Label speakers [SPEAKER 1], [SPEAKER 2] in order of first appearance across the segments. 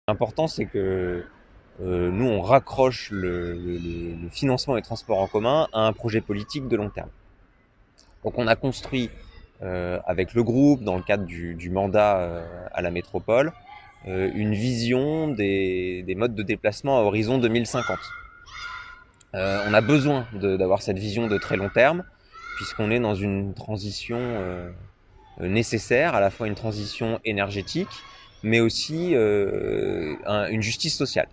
[SPEAKER 1] L'important, c'est que nous, on raccroche le financement des transports en commun à un projet politique de long terme. Donc on a construit avec le groupe, dans le cadre du mandat à la métropole, une vision des modes de déplacement à horizon 2050. On a besoin d'avoir cette vision de très long terme, puisqu'on est dans une transition nécessaire, à la fois une transition énergétique, mais aussi une justice sociale.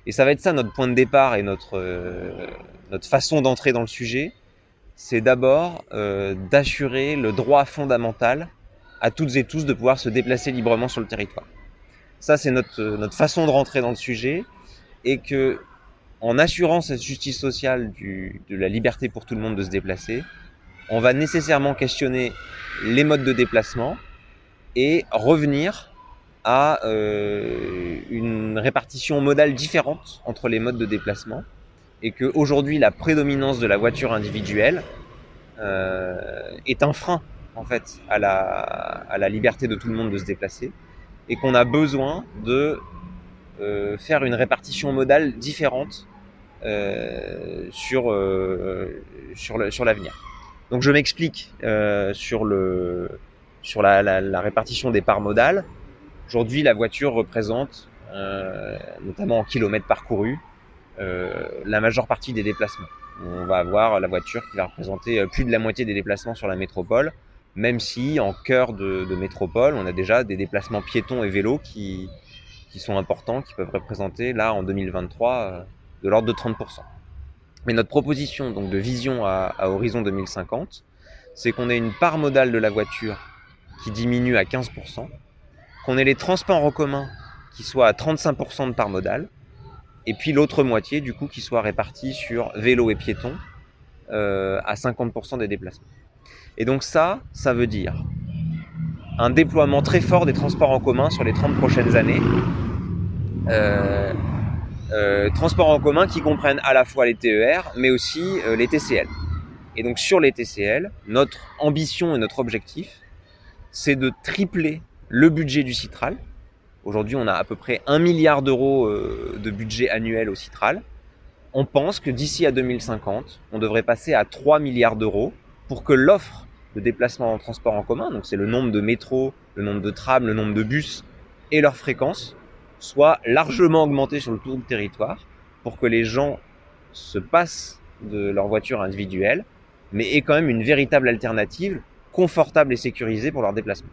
[SPEAKER 1] Et ça va être ça notre point de départ et notre façon d'entrer dans le sujet, c'est d'abord d'assurer le droit fondamental à toutes et tous de pouvoir se déplacer librement sur le territoire. Ça, c'est notre façon de rentrer dans le sujet, et que, en assurant cette justice sociale de la liberté pour tout le monde de se déplacer, on va nécessairement questionner les modes de déplacement et revenir à une répartition modale différente entre les modes de déplacement, et qu'aujourd'hui la prédominance de la voiture individuelle est un frein en fait à la liberté de tout le monde de se déplacer, et qu'on a besoin de faire une répartition modale différente sur l'avenir. Donc je m'explique sur la répartition des parts modales. Aujourd'hui, la voiture représente, notamment en kilomètres parcourus, la majeure partie des déplacements. On va avoir la voiture qui va représenter plus de la moitié des déplacements sur la métropole, même si en cœur de métropole, on a déjà des déplacements piétons et vélos qui sont importants, qui peuvent représenter là en 2023 de l'ordre de 30%. Mais notre proposition donc de vision à horizon 2050, c'est qu'on ait une part modale de la voiture qui diminue à 15%, qu'on ait les transports en commun qui soient à 35% de part modale, et puis l'autre moitié du coup qui soit répartie sur vélo et piétons à 50% des déplacements. Et donc ça veut dire un déploiement très fort des transports en commun sur les 30 prochaines années. Transports en commun qui comprennent à la fois les TER, mais aussi les TCL. Et donc sur les TCL, notre ambition et notre objectif, c'est de tripler le budget du Citral. Aujourd'hui, on a à peu près 1 milliard d'euros de budget annuel au Citral. On pense que d'ici à 2050, on devrait passer à 3 milliards d'euros pour que l'offre de déplacement en transport en commun, donc c'est le nombre de métros, le nombre de trams, le nombre de bus et leur fréquence, soit largement augmentée sur le tour du territoire, pour que les gens se passent de leur voiture individuelle, mais aient quand même une véritable alternative confortable et sécurisée pour leur déplacement.